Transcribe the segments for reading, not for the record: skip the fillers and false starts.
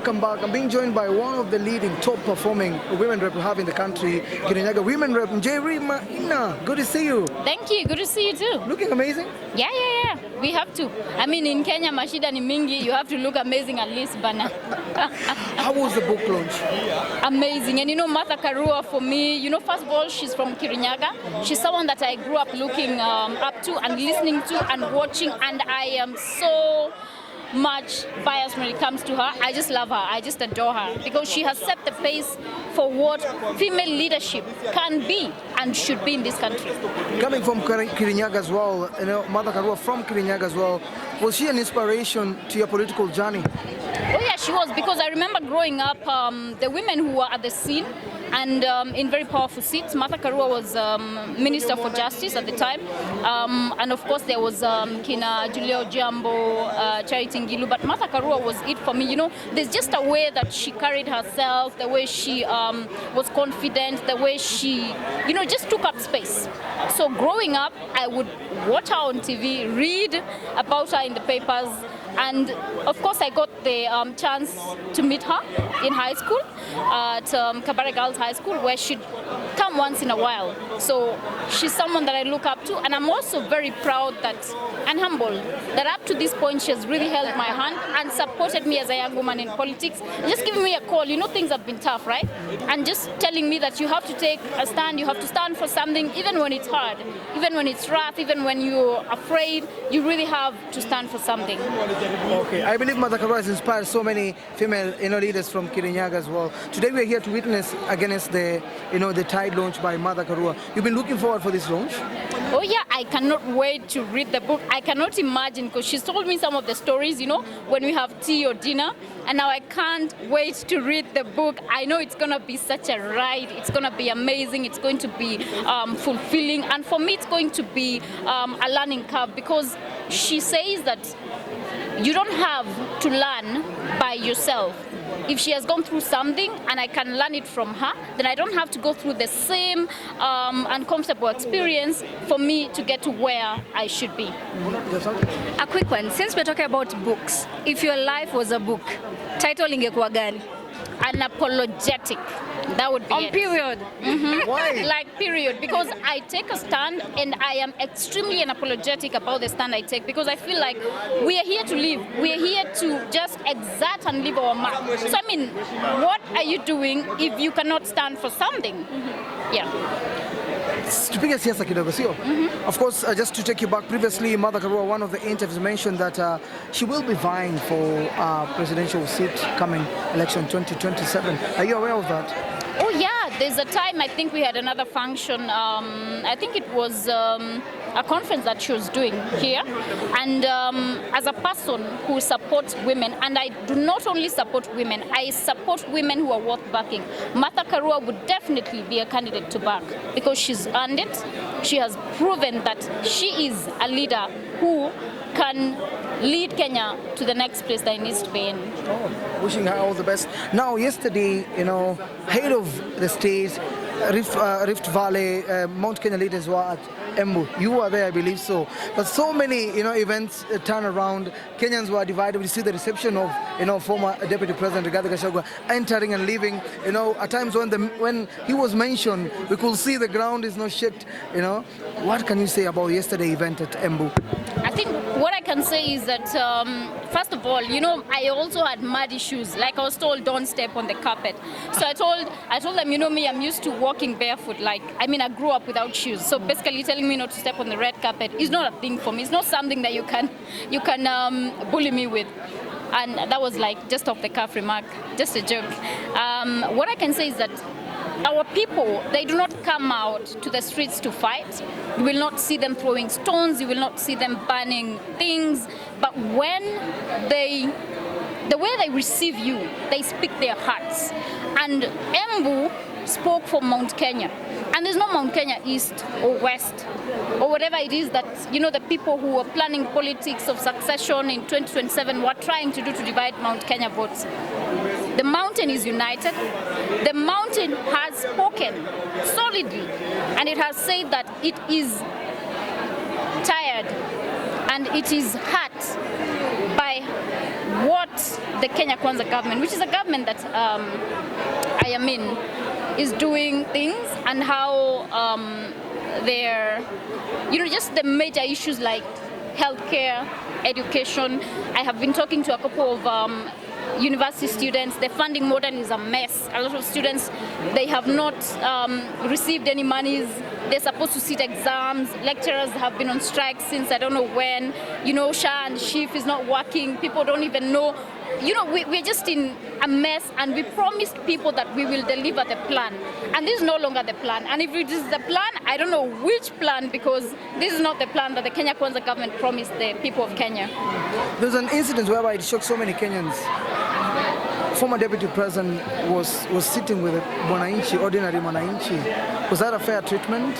welcome back. I'm being joined by one of the leading, top-performing women rep we have in the country, Kirinyaga women rep, Njeri, Maina. Good to see you. Thank you. Good to see you too. Looking amazing. Yeah. We have to. I mean, in Kenya, mashida ni mingi. You have to look amazing at least, bana. How was the book launch? Amazing. And you know, Karua, for me, you know, first of all, she's from Kirinyaga. She's someone that I grew up looking up to and listening to and watching, and I am so much biased when it comes to her. I just love her. I just adore her because she has set the pace for what female leadership can be and should be in this country. Coming from Kirinyaga as well, you know, Mother Karua from Kirinyaga as well, was she an inspiration to your political journey? Oh yeah, she was, because I remember growing up, the women who were at the scene and in very powerful seats. Mother Karua was Minister for Justice at the time, and of course there was Kina Julio Jambo, Charity Ngilu, but Mother Karua was it for me. You know, there's just a way that she carried herself, the way she was confident, the way she, you know, just took up space. So growing up, I would watch her on TV, read about her in the papers, and of course I got the chance to meet her in high school at 𝗙𝗣𝗘𝗡𝗧𝗦 Girls High School, where she'd come once in a while. So she's someone that I look up to, and I'm also very proud that and humble that up to this point she has really held my hand and supported me as a young woman in politics, just giving me a call. You know, things have been tough, right? And just telling me that you have to take a stand, you have to stand for something, even when it's hard, even when it's rough, even when you're afraid, you really have to stand for something. Okay, I believe Mother Karua has inspired so many female, you know, leaders from Kirinyaga as well. Today we are here to witness against the, you know, the Tide launch by Mother Karua. You've been looking forward for this launch? Oh yeah, I cannot wait to read the book. I cannot imagine, because she's told me some of the stories, you know, when we have tea or dinner, and now I can't wait to read the book. I know it's going to be such a ride. It's going to be amazing. It's going to be fulfilling, and for me it's going to be a learning curve, because she says that you don't have to learn by yourself. If she has gone through something and I can learn it from her, then I don't have to go through the same uncomfortable experience for me to get to where I should be. A quick one, since we're talking about books, if your life was a book, title ingekuwa gani? Unapologetic. That would be on it. Period. Why? Like period, because I take a stand and I am extremely unapologetic about the stand I take, because I feel like we are here to live. We are here to just exert and leave our mark. So I mean, what are you doing if you cannot stand for something? Yeah. Tupige siasa kidogo, sio? Of course, just to take you back, previously Mother Karua, one of the interviews mentioned that she will be vying for presidential seat coming election 2027. Are you aware of that? Oh yeah, there's a time I think we had another function. I think it was a conference that she was doing here, and as a person who supports women, and I do not only support women, I support women who are worth backing. Mother Karua would definitely be a candidate to back, because she's earned it. She has proven that she is a leader who can lead Kenya to the next place that it needs to be in. Oh, wishing her all the best. Now, yesterday, you know, head of the state, Rift Valley, Mount Kenya leaders were at Embu. You were there, I believe so. But so many, you know, events turn around. Kenyans were divided. We see the reception of, you know, former Deputy President 𝗙𝗣𝗘𝗡𝗧𝗦 Gachagua entering and leaving. You know, at times when he was mentioned, we could see the ground is not shaken. You know, what can you say about yesterday's event at Embu? I think what I can say is that, first of all, you know, I also had muddy shoes. Like I was told, don't step on the carpet. So I told them, you know me, I'm used to walking barefoot. Like, I mean, I grew up without shoes. So basically telling me not to step on the red carpet is not a thing for me. It's not something that you can bully me with. And that was like just off the cuff remark, just a joke. What I can say is that our people, they do not come out to the streets to fight. You will not see them throwing stones, you will not see them burning things, but when the way they receive you, they speak their hearts. And Embu spoke for Mount Kenya. And there's no Mount Kenya East or West or whatever it is that, you know, the people who are planning politics of succession in 2027 were trying to do to divide Mount Kenya votes. The mountain is united. The mountain has spoken solidly, and it has said that it is tired and it is hurt by what the Kenya Kwanza government, which is a government that I am in, is doing things, and how they're, just the major issues like healthcare, education. I have been talking to a couple of university students. The funding model is a mess. A lot of students, they have not received any monies. They're supposed to sit exams. Lecturers have been on strike since I don't know when. SHA and SHIF is not working. People don't even know. We're just in a mess, and we promised people that we will deliver the plan. And this is no longer the plan. And if it is the plan, I don't know which plan, because this is not the plan that the Kenya Kwanza government promised the people of Kenya. There's an incident whereby it shocked so many Kenyans. Former deputy president was sitting with Mwananchi, ordinary Mwananchi. Was that a fair treatment?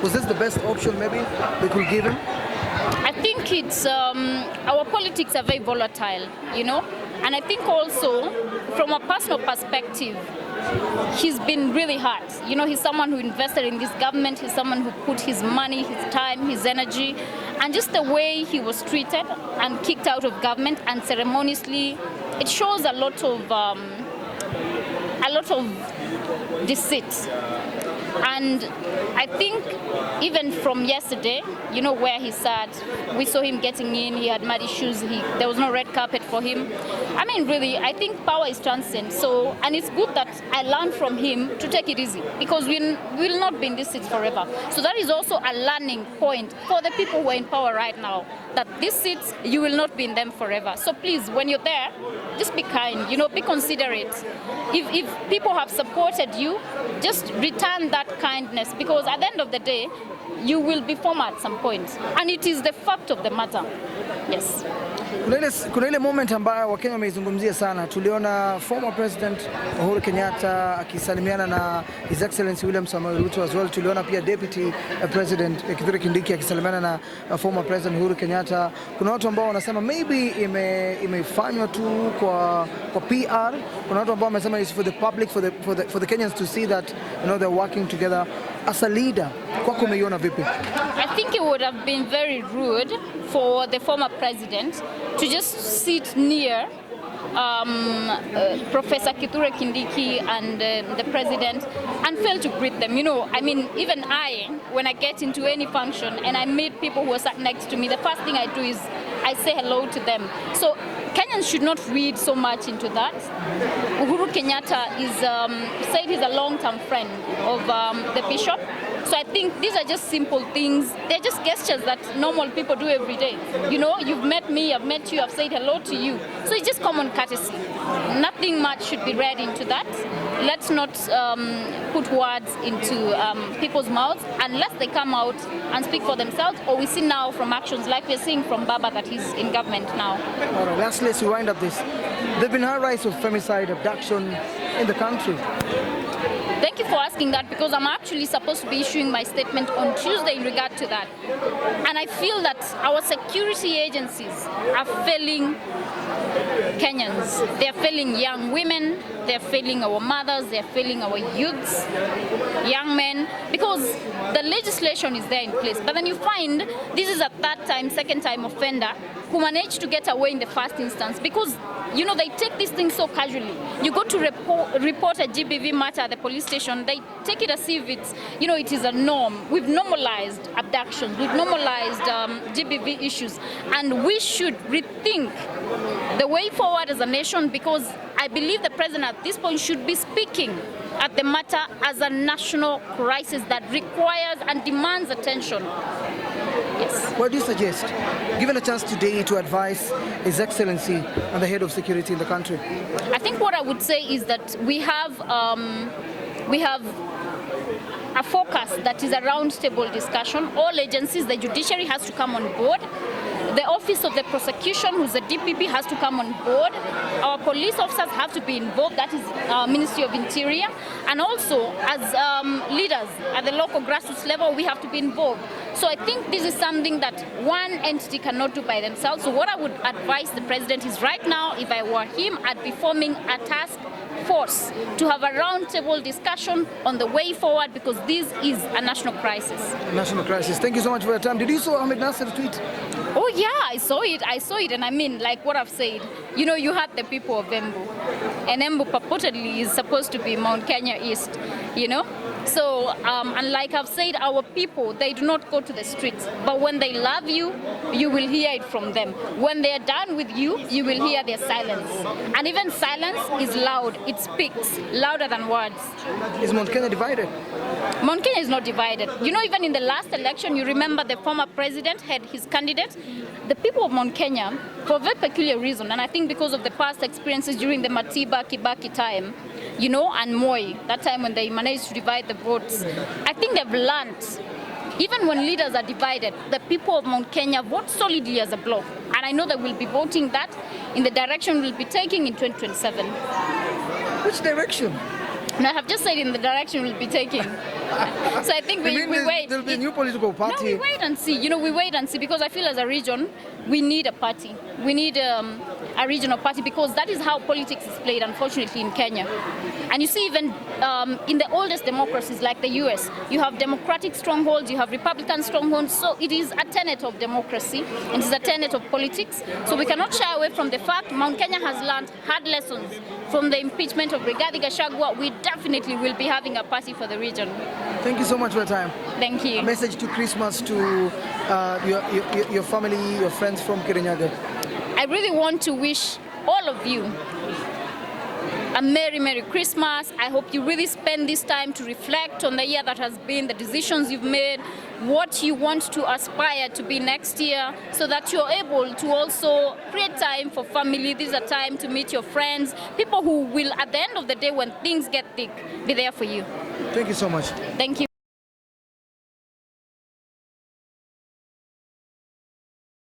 Was this the best option maybe they could give him? I think it's, our politics are very volatile, and I think also from a personal perspective, he's been really hurt. He's someone who invested in this government, he's someone who put his money, his time, his energy, and just the way he was treated and kicked out of government and ceremoniously, it shows a lot of deceit. And I think even from yesterday, where he sat, we saw him getting in, he had mud issues, there was no red carpet for him. I mean, really, I think power is transcendent. So, and it's good that I learned from him to take it easy, because we will not be in this seat forever. So that is also a learning point for the people who are in power right now, that these seats, you will not be in them forever. So please, when you're there, just be kind, be considerate. If people have supported you, just return that kindness, because at the end of the day, you will be former at some point, and it is the fact of the matter. Yes. Kuna ile moment ambayo Wakenya wameizungumzia sana. Tuliona former president Uhuru Kenyatta akisalimiana na His Excellency William Samoei Ruto as well. Tuliona pia deputy president Kithure Kindiki akisalimiana na former president Uhuru Kenyatta. Kuna watu ambao wanasema maybe imefanywa tu kwa PR. Kuna watu ambao wamesema it's for the public, for the Kenyans to see that they're working together. As a leader, kwako umeiona vipi? I think it would have been very rude for the former president to just sit near Professor Kithure Kindiki and the president and fail to greet them. I mean, even when I get into any function and I meet people who are sat next to me, the first thing I do is I say hello to them. So Kenyans should not read so much into that. Uhuru Kenyatta said he's a long-term friend of the bishop. So I think these are just simple things. They're just gestures that normal people do every day. You've met me, I've met you, I've said hello to you. So it's just common courtesy. Nothing much should be read into that. Let's not put words into people's mouths unless they come out and speak for themselves, or we see now from actions like we're seeing from Baba that he's in government now. All right, lastly, as we wind up this, there's been a rise of femicide, abduction in the country. Thank you for asking that, because I'm actually supposed to be issuing my statement on Tuesday in regard to that. And I feel that our security agencies are failing Kenyans. They're failing young women, they're failing our mothers, they're failing our youths, young men, because the legislation is there in place. But then you find this is a third time, second time offender who managed to get away in the first instance, because they take these things so casually. You go to report a GBV matter at the police station, they take it as if it's, it is a norm. We've normalized abductions, we've normalized GBV issues, and we should rethink the way forward as a nation, because I believe the president at this point should be speaking at the matter as a national crisis that requires and demands attention. Yes. What do you suggest, given a chance today to advise His Excellency on the head of security in the country? I think what I would say is that we have a focus that is a round-table discussion. All agencies, the judiciary has to come on board. The Office of the Prosecution, who's the DPP, has to come on board. Our police officers have to be involved, that is Ministry of Interior. And also, as leaders at the local grassroots level, we have to be involved. So I think this is something that one entity cannot do by themselves. So what I would advise the president is, right now, if I were him, I'd be forming a task force to have a round-table discussion on the way forward, because this is a national crisis. National crisis. Thank you so much for your time. Did you saw Ahmed Nasser's tweet? Oh yeah, I saw it, and I mean, like what I've said, you know, you had the people of Embu, and Embu purportedly is supposed to be Mount Kenya East, you know? So, and like I've said, our people, they do not go to the streets, but when they love you, you will hear it from them. When they're done with you, you will hear their silence. And even silence is loud, it speaks louder than words. Is Mount Kenya divided? Mount Kenya is not divided. You know, even in the last election, you remember the former president had his candidate. The people of Mount Kenya, for a very peculiar reason, and I think because of the past experiences during the Matiba Kibaki time, you know, and Moi, that time when they managed to divide the votes, I think they've learned, even when leaders are divided, the people of Mount Kenya vote solidly as a bloc. And I know that we'll be voting that in the direction we'll be taking in 2027. Which direction? No, I have just said in the direction we'll be taking. So I think we wait. There'll be a new political party. No, we wait and see. You know, we wait and see, because I feel as a region, we need a party. We need a regional party, because that is how politics is played, unfortunately, in Kenya. And you see, even in the oldest democracies like the US, you have democratic strongholds, you have Republican strongholds. So it is a tenet of democracy, and it's a tenet of politics. So we cannot shy away from the fact Mount Kenya has learned hard lessons from the impeachment of Rigathi Gachagua. We definitely will be having a party for the region. Thank you so much for your time. Thank you. A message to Christmas to your family, your friends from Kirinyaga. I really want to wish all of you a Merry, Merry Christmas. I hope you really spend this time to reflect on the year that has been, the decisions you've made, what you want to aspire to be next year, so that you're able to also create time for family. This is a time to meet your friends, people who will, at the end of the day, when things get thick, be there for you. Thank you so much. Thank you.